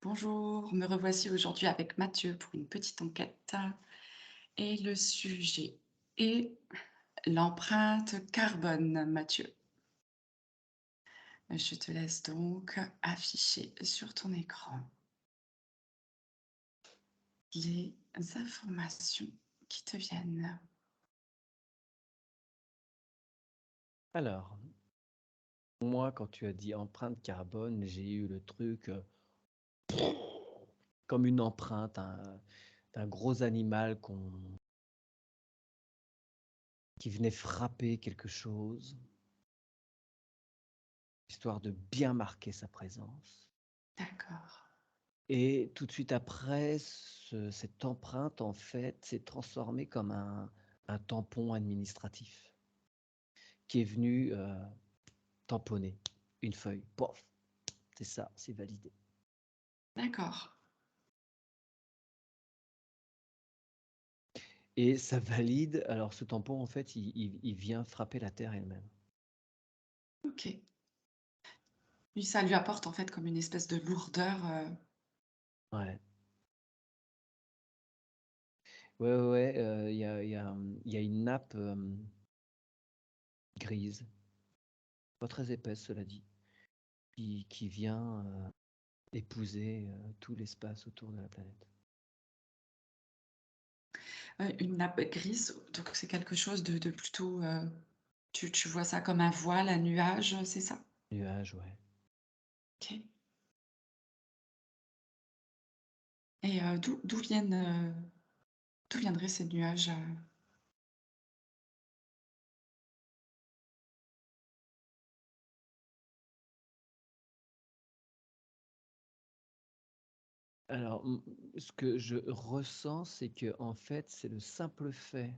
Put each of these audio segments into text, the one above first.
Bonjour, me revoici aujourd'hui avec Mathieu pour une petite enquête. Et le sujet est l'empreinte carbone, Mathieu. Je te laisse donc afficher sur ton écran les informations qui te viennent. Alors, moi, quand tu as dit empreinte carbone, j'ai eu le truc comme une empreinte d'un gros animal qui venait frapper quelque chose, histoire de bien marquer sa présence. D'accord. Et tout de suite après, cette empreinte, en fait, s'est transformée comme un tampon administratif qui est venu tamponner une feuille. Pof, c'est ça, c'est validé. D'accord. Et ça valide, alors ce tampon, en fait, il vient frapper la Terre elle-même. Ok. Lui, ça lui apporte en fait comme une espèce de lourdeur. Ouais. Ouais, ouais, ouais, il y a une nappe, grise, pas très épaisse cela dit, qui vient, épouser, tout l'espace autour de la planète. Une nappe grise, donc c'est quelque chose de plutôt. Tu vois ça comme un voile, un nuage, c'est ça? Nuages, ouais. Ok. Et d'où viendraient ces nuages? Alors, ce que je ressens, c'est que en fait, c'est le simple fait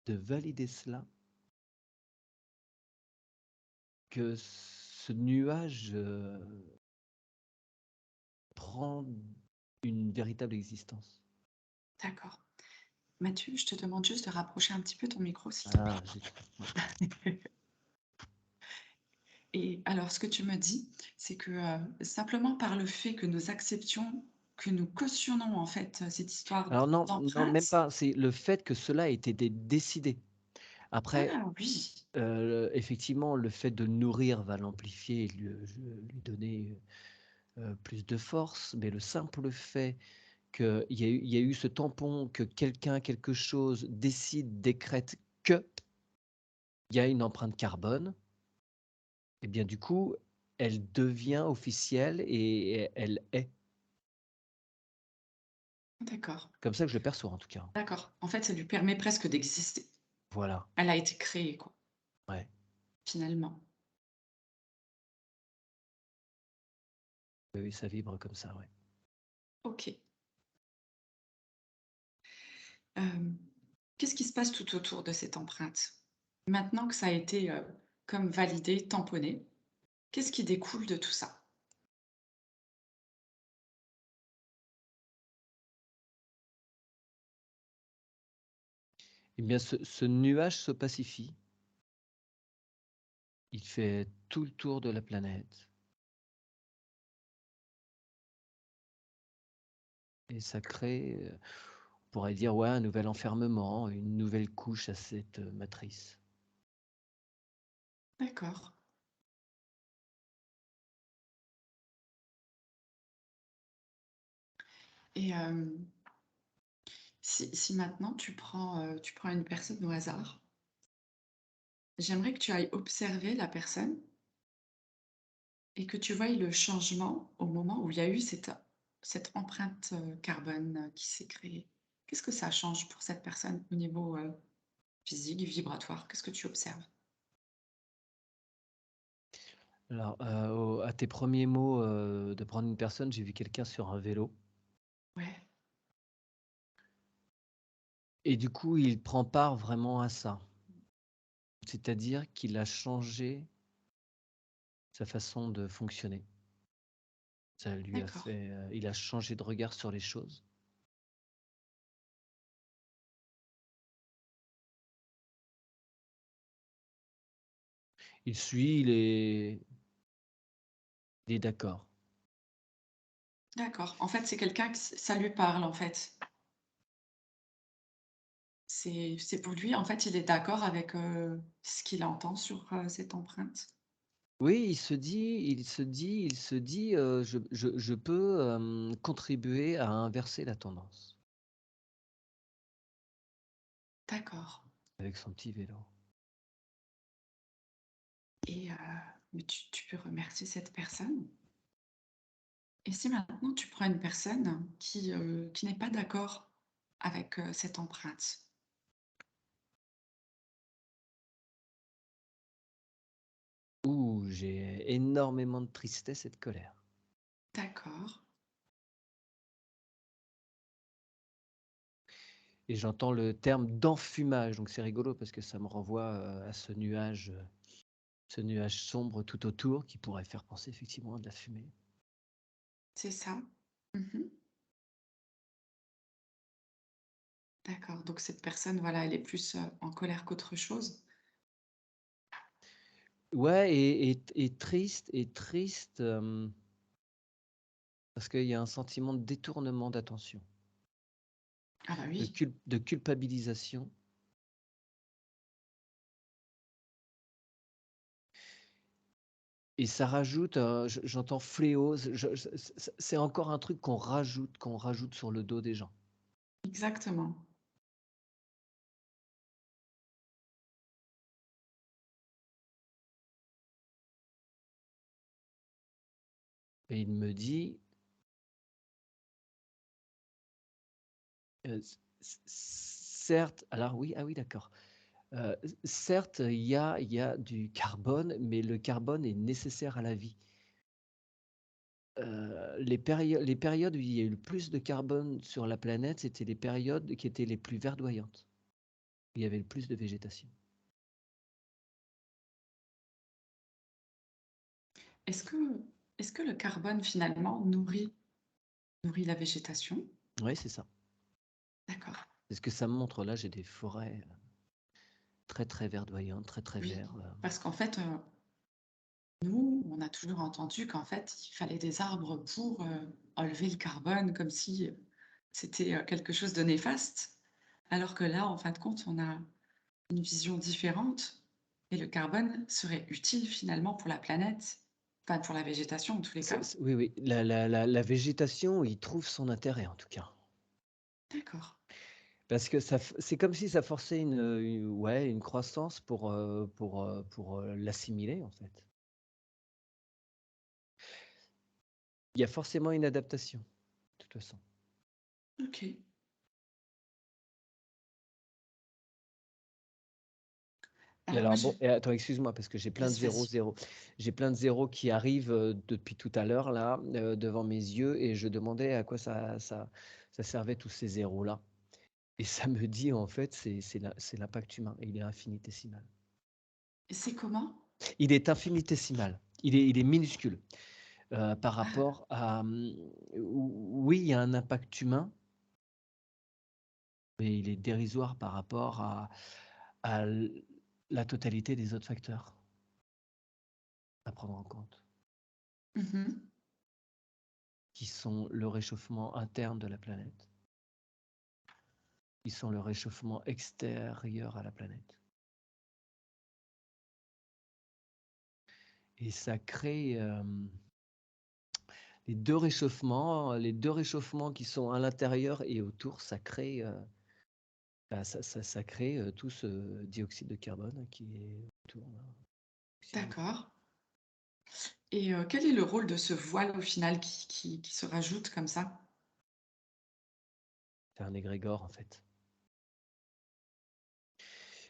de valider cela, que ce nuage, prend une véritable existence. D'accord. Mathieu, je te demande juste de rapprocher un petit peu ton micro, s'il te Ah, j'ai plaît. Et alors, ce que tu me dis, c'est que, simplement par le fait que nous acceptions, que nous cautionnons, en fait, cette histoire alors non, non, même d'empreinte. pas, c'est le fait que cela ait été décidé. Après, Ah oui! effectivement, le fait de le nourrir va l'amplifier et lui donner, plus de force, mais le simple fait qu'il y a eu ce tampon, que quelqu'un, quelque chose décide, décrète qu'il y a une empreinte carbone, et bien, du coup, elle devient officielle et elle est. D'accord, Comme ça que je le perçois, en tout cas. d'accord. En fait, ça lui permet presque d'exister. Voilà, Elle a été créée, quoi, ouais. finalement. Oui, oui, ça vibre comme ça, ouais. OK. Hem, Qu'est-ce qui se passe tout autour de cette empreinte? Maintenant que ça a été, comme validé, tamponné, qu'est-ce qui découle de tout ça? Eh bien, ce nuage se pacifie. Il fait tout le tour de la planète et ça crée, on pourrait dire, ouais, un nouvel enfermement, une nouvelle couche à cette, matrice. D'accord. Et si maintenant tu prends une personne au hasard, j'aimerais que tu ailles observer la personne et que tu voyes le changement au moment où il y a eu cette empreinte, carbone, qui s'est créée. Qu'est-ce que ça change pour cette personne au niveau, physique, vibratoire? Qu'est-ce que tu observes? Alors, à tes premiers mots, de prendre une personne, j'ai vu quelqu'un sur un vélo Ouais, et du coup, il prend part vraiment à ça. C'est-à-dire qu'il a changé sa façon de fonctionner. Ça lui a d'accord. fait, il a changé de regard sur les choses. Il suit, il est d'accord. D'accord. En fait, c'est quelqu'un que ça lui parle, en fait. C'est pour lui, en fait, il est d'accord avec, ce qu'il entend sur, cette empreinte? Oui, il se dit: «Je peux, contribuer à inverser la tendance» D'accord avec son petit vélo. et mais tu peux remercier cette personne et si maintenant tu prends une personne qui n'est pas d'accord avec, cette empreinte? Ouh, j'ai énormément de tristesse et de colère D'accord. et j'entends le terme d'enfumage, donc c'est rigolo parce que ça me renvoie, à ce nuage sombre tout autour qui pourrait faire penser effectivement à de la fumée. C'est ça? Mmh. D'accord, donc cette personne, voilà, elle est plus, en colère qu'autre chose? Ouais et triste, parce qu'il y a un sentiment de détournement d'attention, Ah bah de oui, culpabilisation et ça rajoute, j'entends fléau, c'est encore un truc qu'on rajoute sur le dos des gens exactement. et il me dit, certes alors oui, ah oui d'accord, certes, il y a du carbone, mais le carbone est nécessaire à la vie. Les périodes où il y a eu le plus de carbone sur la planète, c'était les périodes qui étaient les plus verdoyantes, où il y avait le plus de végétation. Est-ce que est-ce que le carbone finalement nourrit la végétation? Oui, c'est ça. D'accord. C'est ce que ça me montre. Là, j'ai des forêts, très, très verdoyantes, très, très Oui, verts, parce qu'en fait, nous, on a toujours entendu qu'en fait, il fallait des arbres pour, enlever le carbone comme si, c'était, quelque chose de néfaste. Alors que là, en fin de compte, on a une vision différente et le carbone serait utile finalement pour la planète, enfin pour la végétation en tous les cas. Oui, oui, la végétation y trouve son intérêt, en tout cas. D'accord. Parce que c'est comme si ça forçait ouais, une croissance pour l'assimiler, en fait. Il y a forcément une adaptation, de toute façon. OK. Et Alors moi alors je bon et attends, excuse-moi parce que j'ai plein de vas-y, zéros vas-y. zéros. J'ai plein de zéros qui arrivent, depuis tout à l'heure là, devant mes yeux et je demandais à quoi ça servait tous ces zéros là et ça me dit en fait c'est l'impact humain et il est infinitésimal. Et c'est comment? Il est infinitésimal, il est minuscule, par Ah, rapport à, oui, il y a un impact humain, mais il est dérisoire par rapport à la totalité des autres facteurs à prendre en compte. mmh. Qui sont le réchauffement interne de la planète, qui sont le réchauffement extérieur à la planète. Et ça crée les deux réchauffements qui sont à l'intérieur et autour, ça crée, ça crée tout ce dioxyde de carbone qui est autour. Là, oxygène. D'accord et quel est le rôle de ce voile au final qui se rajoute comme ça? C'est un égrégore en fait.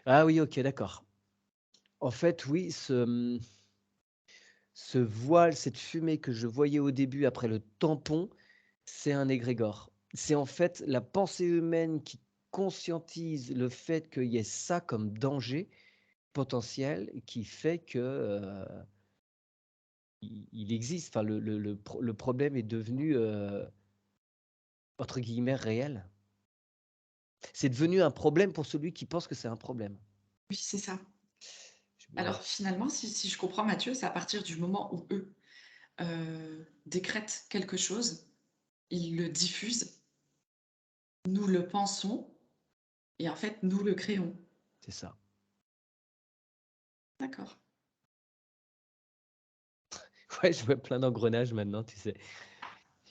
Ah oui, ok, d'accord. En fait, oui, ce voile, cette fumée que je voyais au début après le tampon, c'est un égrégore. C'est en fait la pensée humaine qui conscientise le fait qu'il y ait ça comme danger potentiel qui fait que, il existe. Enfin le problème est devenu, entre guillemets «réel». C'est devenu un problème pour celui qui pense que c'est un problème. Oui, c'est ça. Ouais. Alors finalement, si je comprends Mathieu, c'est à partir du moment où eux, décrètent quelque chose, il le diffuse, nous le pensons et en fait, nous le créons. C'est ça. D'accord. Ouais, je vois plein d'engrenages maintenant, tu sais?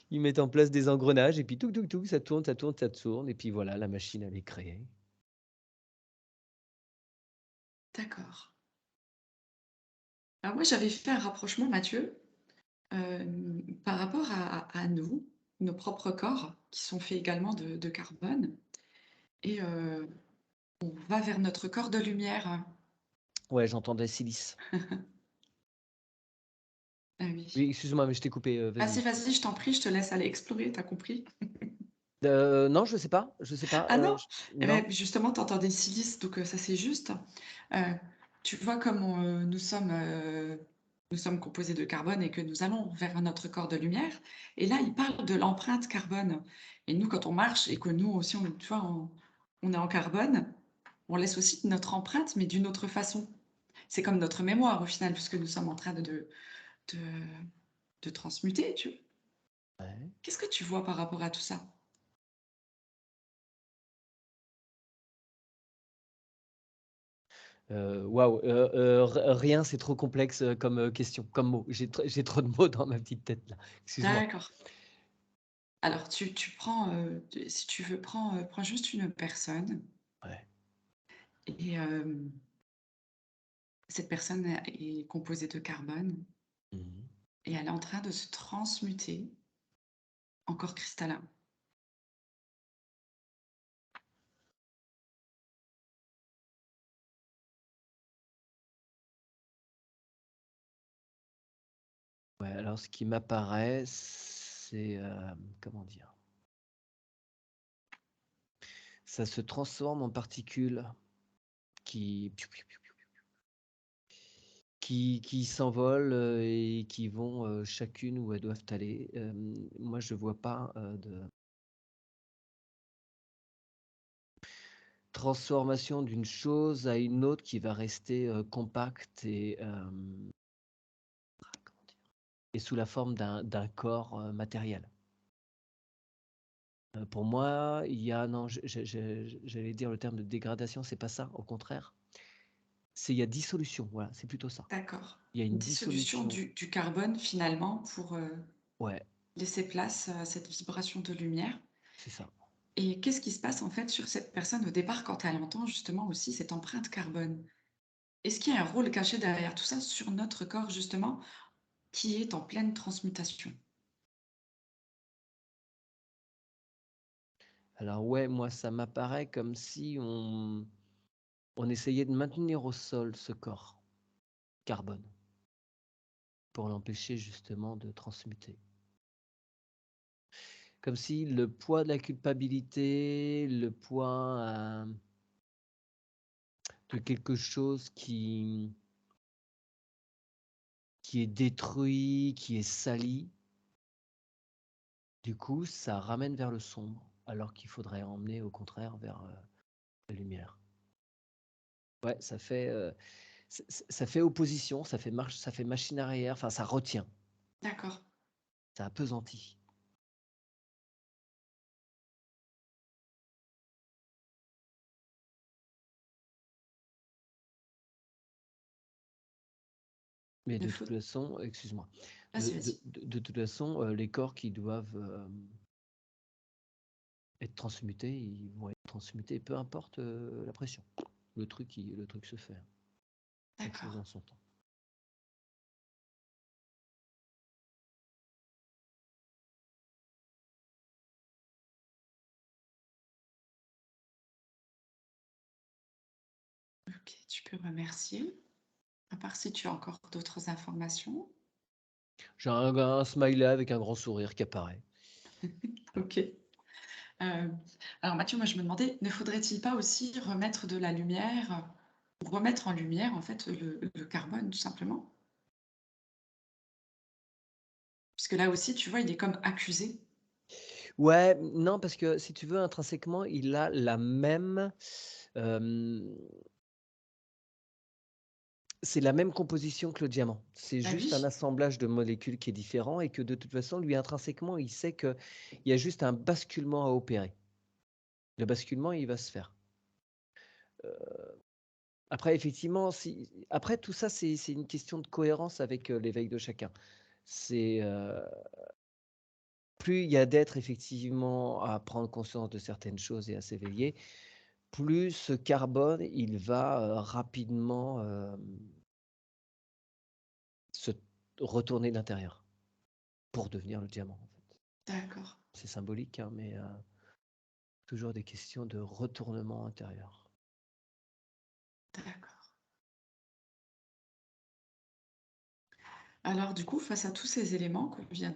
Ils mettent en place des engrenages et puis touc, touc, touc, ça tourne, ça tourne, ça tourne et puis voilà, la machine elle est créée. D'accord. Alors moi, j'avais fait un rapprochement, Mathieu, par rapport à nous, nos propres corps, qui sont faits également de carbone et on va vers notre corps de lumière. Ouais, j'entendais silice. Ah oui. Oui, excuse-moi, mais je t'ai coupé, vas-y. Vas-y, vas-y, je t'en prie, je te laisse aller explorer, tu compris? Non, je sais pas, Ah non? j Eh non? beh, justement, tu entendais silice, donc ça, c'est juste. Heu, Tu vois comme nous sommes composés de carbone et que nous allons vers notre corps de lumière et là, il parle de l'empreinte carbone et nous, quand on marche et que nous aussi, tu vois, on est en carbone, on laisse aussi notre empreinte, mais d'une autre façon. C'est comme notre mémoire au final, puisque nous sommes en train de de transmuter, tu vois? Ouais. Qu'est-ce que tu vois par rapport à tout ça? Waouh, r rien, c'est trop complexe, comme, question, comme mot. J'ai trop de mots dans ma petite tête là. Excuse-moi. D'accord. Alors tu prends, tu si tu veux, prends juste une personne Ouais. et cette personne est composée de carbone Mmh. et elle est en train de se transmuter en corps cristallin. Ouais, alors ce qui m'apparaît, c'est, comment dire? Ça se transforme en particules qui qui s'envolent, et qui vont, chacune où elles doivent aller. Moi, je vois pas, de transformation d'une chose à une autre qui va rester, compacte et comment dire? Et sous la forme d'un corps, matériel. Pour moi, il y a non, j'allais dire le terme de dégradation, c'est pas ça, au contraire. C'est il y a dissolution, voilà, c'est plutôt ça. D'accord. Il y a Une une dissolution dissolution. du carbone finalement pour, Ouais, laisser place à cette vibration de lumière c'est ça. et qu'est-ce qui se passe en fait sur cette personne au départ quand elle entend justement aussi cette empreinte carbone? Est-ce qu'il y a un rôle caché derrière tout ça sur notre corps justement qui est en pleine transmutation? Alors ouais, moi, ça m'apparaît comme si on essayait de maintenir au sol ce corps carbone pour l'empêcher justement de transmuter. Comme si le poids de la culpabilité, le poids, de quelque chose qui est détruit, qui est sali, du coup, ça ramène vers le sombre, alors qu'il faudrait emmener au contraire vers, la lumière. Ouais, ça fait opposition, ça fait machine arrière, enfin ça retient, D'accord. ça appesantit. Mais Ne de toute faut façon, excuse-moi, Vas-y, vas-y. de toute façon, les corps qui doivent, être transmutés, ils vont être transmutés, peu importe, la pression. Le truc se fait, hein. Chaque chose D'accord. en son temps. OK, tu peux remercier. À part si tu as encore d'autres informations. J'ai un smiley avec un grand sourire qui apparaît. OK. Alors Mathieu, moi je me demandais, ne faudrait-il pas aussi remettre de la lumière, ou remettre en lumière en fait le carbone tout simplement? Puisque là aussi, tu vois, il est comme accusé. Ouais, non, parce que si tu veux, intrinsèquement, il a la même, hem, C'est la même composition que le diamant. C'est Bah juste un oui, assemblage de molécules qui est différent et que de toute façon, lui, intrinsèquement, il sait qu'il y a juste un basculement à opérer. Le basculement, il va se faire. Après, effectivement, après tout ça, c'est une question de cohérence avec l'éveil de chacun. C'est plus il y a d'êtres effectivement à prendre conscience de certaines choses et à s'éveiller, plus ce carbone, il va rapidement se retourner de l'intérieur pour devenir le diamant, en fait. d'accord, C'est symbolique, hein, mais toujours des questions de retournement intérieur. d'accord. Alors du coup, face à tous ces éléments qu'on vient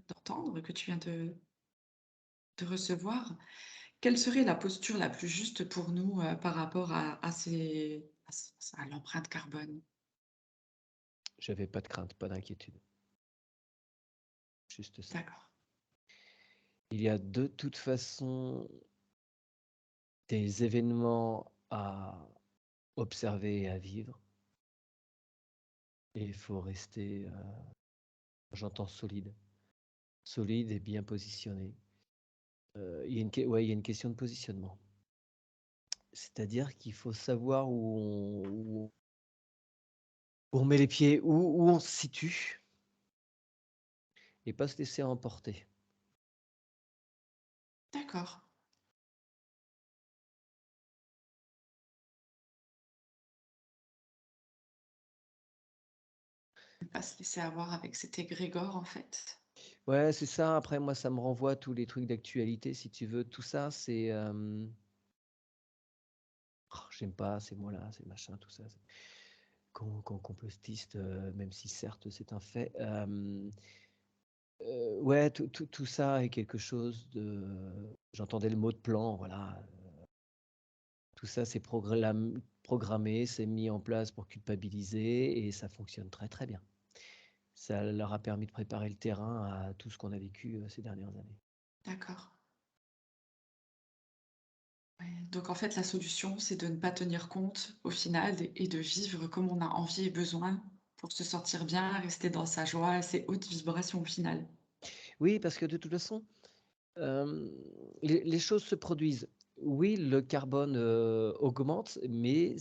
d'entendre, que tu viens de recevoir, quelle serait la posture la plus juste pour nous, par rapport à l'empreinte carbone? J'avais pas de crainte, pas d'inquiétude, juste ça. D'accord, Il y a de toute façon des événements à observer et à vivre, et il faut rester, j'entends solide, solide et bien positionné. Il y a il y a une question de positionnement. C'est-à-dire qu'il faut savoir où on met les pieds, où on se situe et pas se laisser emporter. d'accord. Ne pas se laisser avoir avec cet égrégore, en fait. Ouais, c'est ça. Après, moi, ça me renvoie à tous les trucs d'actualité, si tu veux. Tout ça, c'est, j'aime pas ces mots-là, ces machins, tout ça. Complotiste, même si certes, c'est un fait. Ouais, tout ça est quelque chose de j'entendais le mot de plan, voilà, tout ça, c'est programmé, c'est mis en place pour culpabiliser et ça fonctionne très, très bien. Ça leur a permis de préparer le terrain à tout ce qu'on a vécu, ces dernières années. D'accord. Ouais, donc en fait, la solution, c'est de ne pas tenir compte au final et de vivre comme on a envie et besoin pour se sentir bien, rester dans sa joie, ses hautes vibrations au final. Oui, parce que de toute façon, hem, les choses se produisent. Oui, le carbone, augmente, mais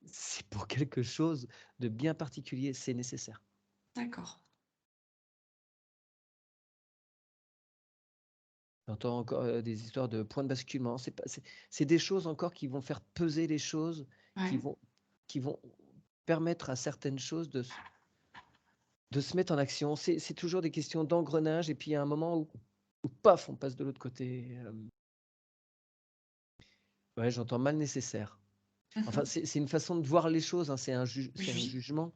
c'est pour quelque chose de bien particulier, c'est nécessaire. D'accord. J'entends encore, des histoires de points de basculement. C'est pas c'est des choses encore qui vont faire peser les choses, qui Ouais, vont qui vont permettre à certaines choses de se mettre en action. C'est toujours des questions d'engrenage et puis il y a un moment où paf, on passe de l'autre côté, Ouais, j'entends mal nécessaire. Enfin, mmh. c'est une façon de voir les choses, hein, Oui, c'est un oui, jugement.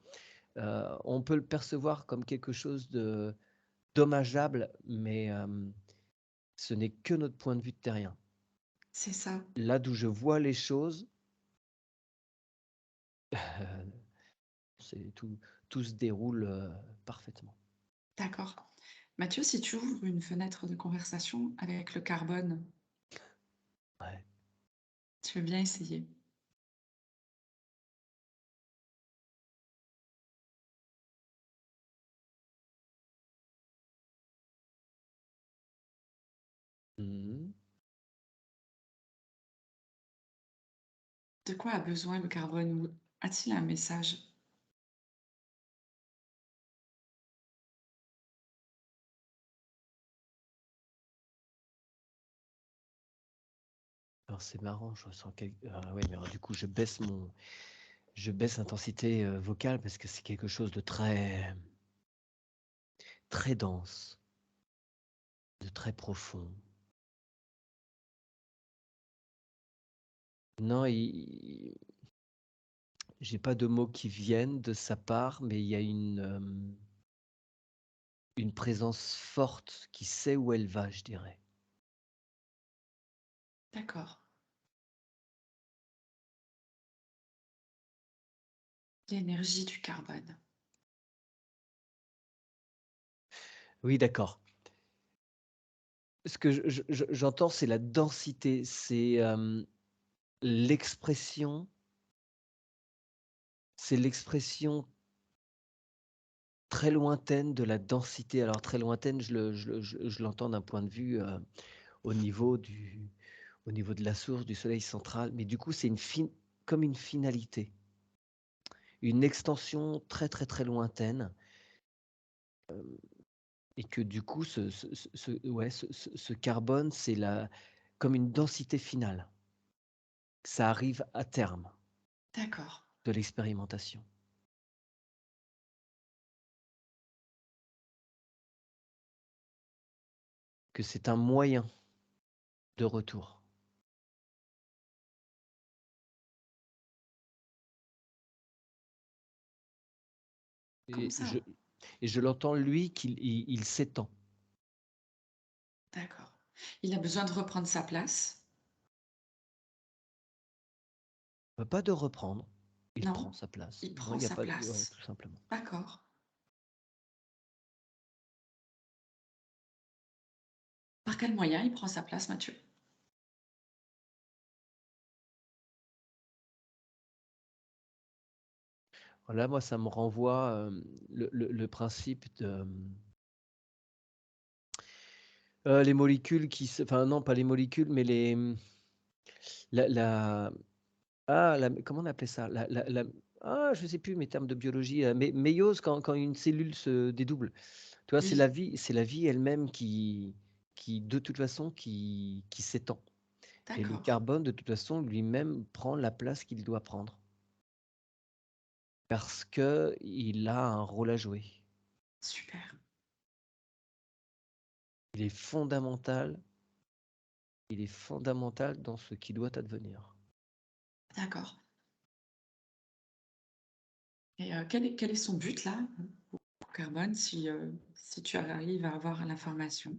On peut le percevoir comme quelque chose de dommageable, mais ce n'est que notre point de vue de terrien. c'est ça. Là d'où je vois les choses, c'est tout se déroule, parfaitement. D'accord. Mathieu, si tu ouvres une fenêtre de conversation avec le carbone, Ouais. tu veux bien essayer? Mmh. De quoi a besoin le carbone ou a-t-il un message? Alors c'est marrant, je ressens ouais, mais alors du coup, je baisse l'intensité, vocale parce que c'est quelque chose de très, très dense, de très profond. Non, j'ai pas de mots qui viennent de sa part, mais il y a une présence forte qui sait où elle va, je dirais. D'accord. L'énergie du carbone. Oui, d'accord. Ce que j'entends, c'est la densité, c'est, l'expression C'est l'expression très lointaine de la densité. Alors très lointaine, je l'entends d'un point de vue, au niveau du au niveau de la source du soleil central, mais du coup, c'est comme une finalité, une extension très, très, très lointaine, et que du coup, ce carbone, c'est comme une densité finale. Ça arrive à terme D'accord. de l'expérimentation, que c'est un moyen de retour. Comment Et ça? je l'entends lui qu'il s'étend. D'accord. Il a besoin de reprendre sa place? Pas de reprendre, il prend Non? sa place. Il Non, prend il y a sa pas de ouais, place. tout simplement. D'accord. Par quel moyen il prend sa place, Mathieu? Voilà, moi, ça me renvoie, le principe de, les molécules qui se enfin non, pas les molécules, mais la la comment on appelait ça? Je sais plus mes termes de biologie, méiose quand une cellule se dédouble. Tu vois, Oui, c'est la vie elle-même qui de toute façon qui s'étend, et le d'accord. carbone de toute façon lui-même prend la place qu'il doit prendre parce qu'il a un rôle à jouer. Super. Il est fondamental il est fondamental dans ce qui doit advenir. D'accord. Et quel est son but là, pour Carbone, si tu arrives à avoir l'information?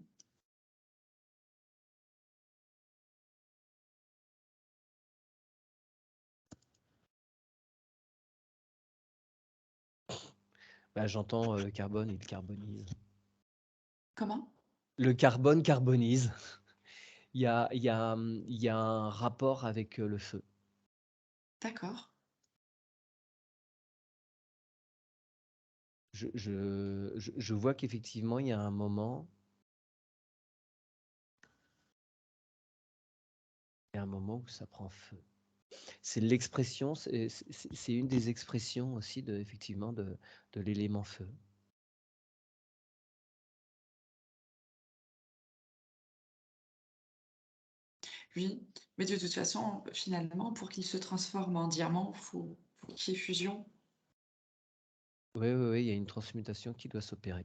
Bah, j'entends, le carbone, il carbonise. Comment? Le carbone carbonise. Il y a un rapport avec, le feu. D'accord. Je vois qu'effectivement, il y a un moment où ça prend feu. C'est l'expression, c'est une des expressions aussi effectivement de l'élément feu. Oui, mais de toute façon, finalement, pour qu'il se transforme en diamant, faut qu'il y ait fusion. Oui, oui, oui, il y a une transmutation qui doit s'opérer.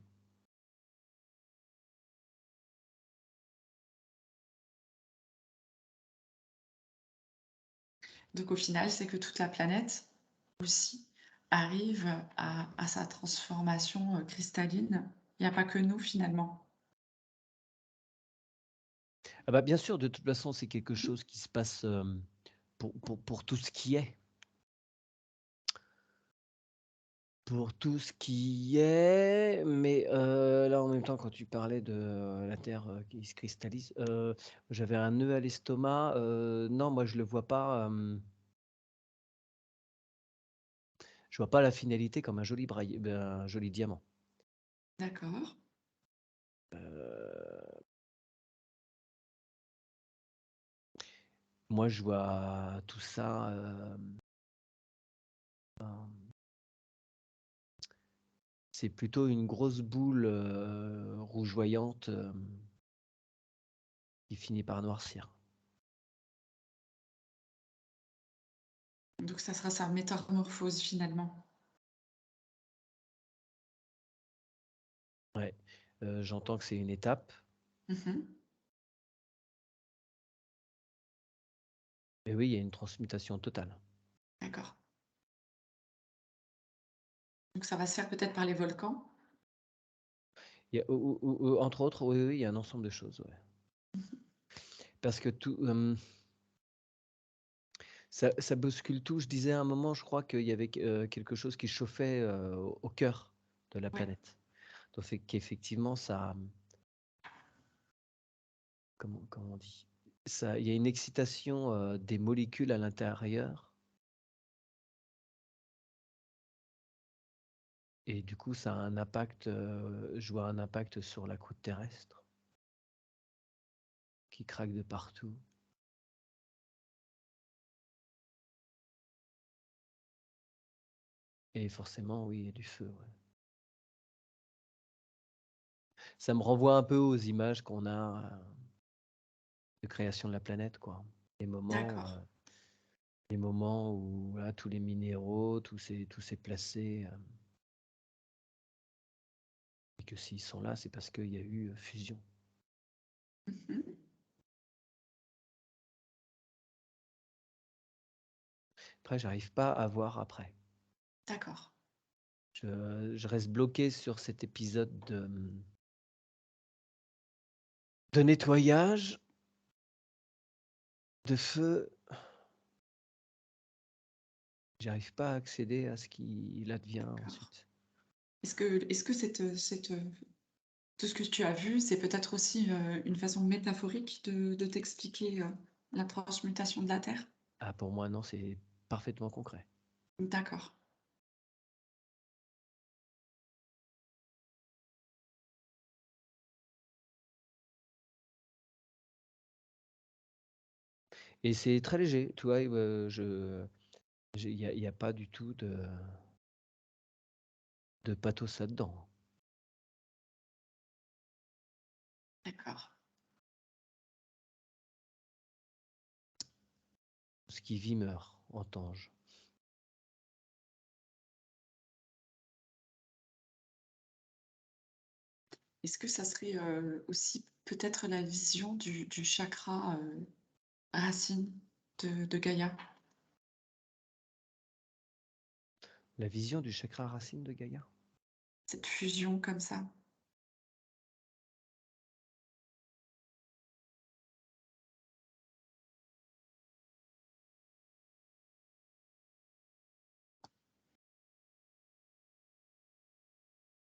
Donc au final, c'est que toute la planète aussi arrive à sa transformation, cristalline. Il n'y a pas que nous finalement. Ah bah, bien sûr, de toute façon, c'est quelque chose qui se passe, pour tout ce qui est. Pour tout ce qui est, mais là, en même temps, quand tu parlais de, la terre, qui se cristallise, j'avais un nœud à l'estomac, non, moi, je le vois pas, je vois pas la finalité comme un joli diamant. D'accord. Heu, Moi, je vois tout ça, ben, c'est plutôt une grosse boule, rougeoyante, qui finit par noircir. Donc ça sera sa métamorphose finalement. Ouais, j'entends que c'est une étape, Mmh. et oui, il y a une transmutation totale. D'accord. Donc ça va se faire peut-être par les volcans? Il y a entre autres, oui, oui, il y a un ensemble de choses, ouais. Parce que ça bouscule tout. Je disais à un moment, je crois qu'il y avait quelque chose qui chauffait, au cœur de la Ouais, planète. Donc fait qu'effectivement ça, comment on dit? Il y a une excitation, des molécules à l'intérieur Et du coup, ça a un impact, je vois un impact sur la croûte terrestre qui craque de partout. Et forcément, oui, il y a du feu, ouais. Ça me renvoie un peu aux images qu'on a, de création de la planète, quoi. Les moments, D'accord. les moments où, voilà, tous les minéraux, tout s'est placé, et que s'ils sont là, c'est parce qu'il y a eu, fusion. Mmh. Après, j'arrive pas à voir après. D'accord. Je reste bloqué sur cet épisode de nettoyage, de feu. J'arrive pas à accéder à ce qu'il advient D'accord. ensuite. Est-ce que tout ce que tu as vu, c'est peut-être aussi, une façon métaphorique de t'expliquer, la transmutation de la terre? Ah, pour moi, non, c'est parfaitement concret. D'accord. Et c'est très léger, tu vois? Il y a pas du tout de pathos là-dedans. D'accord. Ce qui vit meurt, entends-je. Est-ce que ça serait, aussi peut-être la vision du chakra, racine de Gaïa? La vision du chakra racine de Gaïa? Cette fusion comme ça?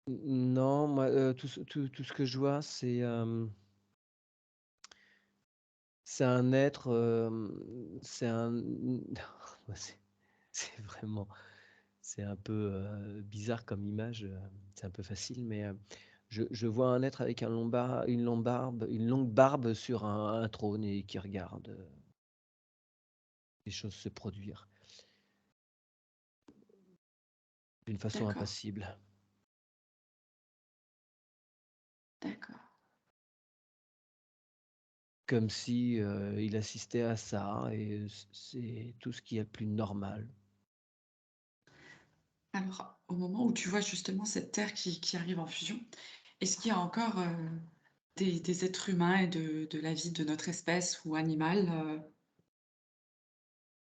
Non, moi, tout ce que je vois, c'est un être, c'est un ouais, c'est vraiment c'est un peu, bizarre comme image, c'est un peu facile, mais, je vois un être avec une longue barbe sur un trône et qui regarde, les choses se produire d'une façon D'accord, impassible. d'accord. Comme si, il assistait à ça et c'est tout ce qu'il y a de plus normal. Alors, au moment où tu vois justement cette terre qui arrive en fusion, est-ce qu'il y a encore, des êtres humains et de la vie de notre espèce ou animale,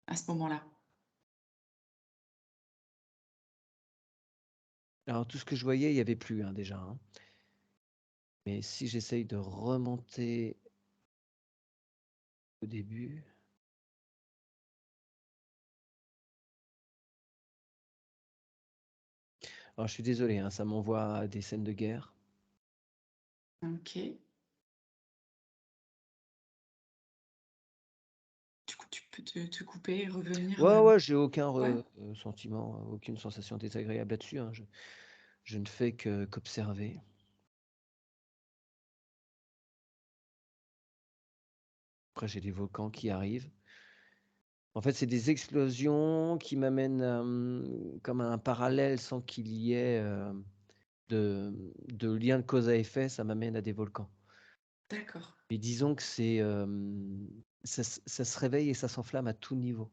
à ce moment-là? Alors tout ce que je voyais, il y avait plus, hein, déjà, hein. Mais si j'essaye de remonter au début, alors je suis désolé, hein, ça m'envoie à des scènes de guerre. OK. Du coup, tu peux te couper et revenir, Ouais, ouais, j'ai aucun ouais? sentiment, aucune sensation désagréable là-dessus, hein. Je ne fais que qu'observer. Après j'ai des volcans qui arrivent. En fait, c'est des explosions qui m'amènent, comme à un parallèle sans qu'il y ait, de lien de cause à effet, ça m'amène à des volcans. D'accord, Mais disons que ça se réveille et ça s'enflamme à tout niveau.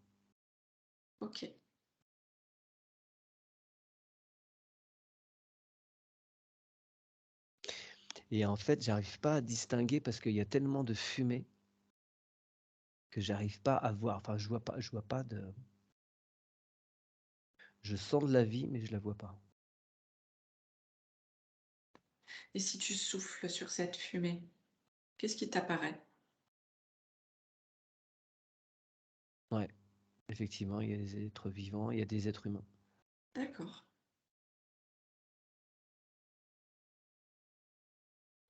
OK. Et en fait, j'arrive pas à distinguer parce qu'il y a tellement de fumée que j'arrive pas à voir. Enfin, je vois pas de je sens de la vie, mais je la vois pas. Et si tu souffles sur cette fumée, qu'est-ce qui t'apparaît? Ouais, effectivement, il y a des êtres vivants, il y a des êtres humains. D'accord,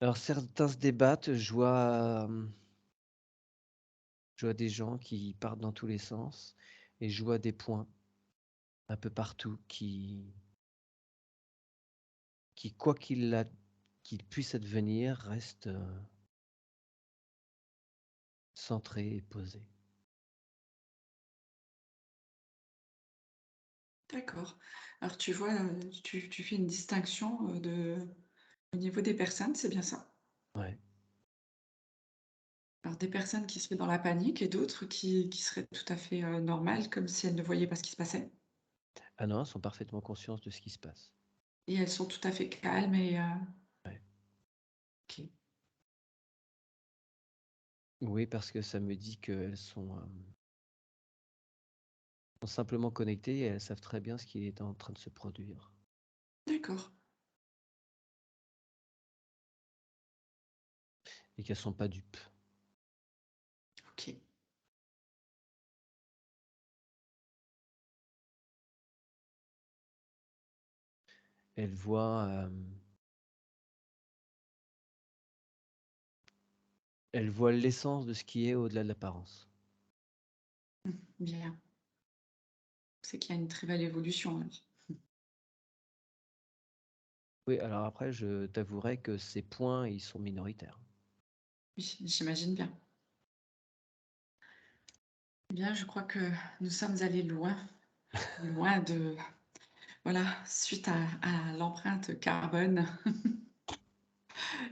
Alors certains se débattent, je vois des gens qui partent dans tous les sens et je vois des points un peu partout qui, quoi qu'il puisse advenir, reste, centré et posé. D'accord. Alors tu vois, tu fais une distinction, au niveau des personnes, c'est bien ça? Ouais. Alors des personnes qui seraient dans la panique et d'autres qui seraient tout à fait, normales, comme si elles ne voyaient pas ce qui se passait? Ah non, elles sont parfaitement conscientes de ce qui se passe. Et elles sont tout à fait calmes et Ouais. OK. Oui, parce que ça me dit qu'elles sont simplement connectées et elles savent très bien ce qui est en train de se produire D'accord. et qu'elles sont pas dupes. OK. Elles voient, elles voient l'essence de ce qui est au-delà de l'apparence. Mmh, bien. C'est qu'il y a une très belle évolution alors. Oui, alors après, je t'avouerai que ces points, ils sont minoritaires. Oui, j'imagine bien. Eh bien, je crois que nous sommes allés loin, loin de voilà, suite à l'empreinte carbone.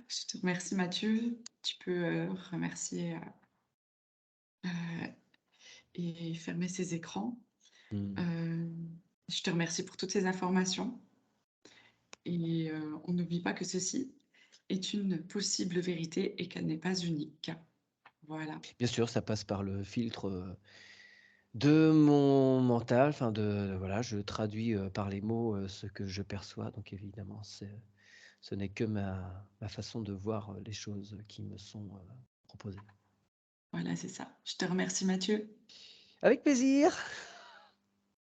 Je te remercie Mathieu. Tu peux, remercier, et fermer ces écrans. Mmh. Je te remercie pour toutes ces informations et on n'oublie pas que ceci est une possible vérité et qu'elle n'est pas unique. Voilà, Bien sûr, ça passe par le filtre, de mon mental, enfin voilà, je traduis, par les mots, ce que je perçois, donc évidemment, ce n'est que ma façon de voir, les choses qui me sont, proposées. voilà, c'est ça. Je te remercie Mathieu. Avec plaisir.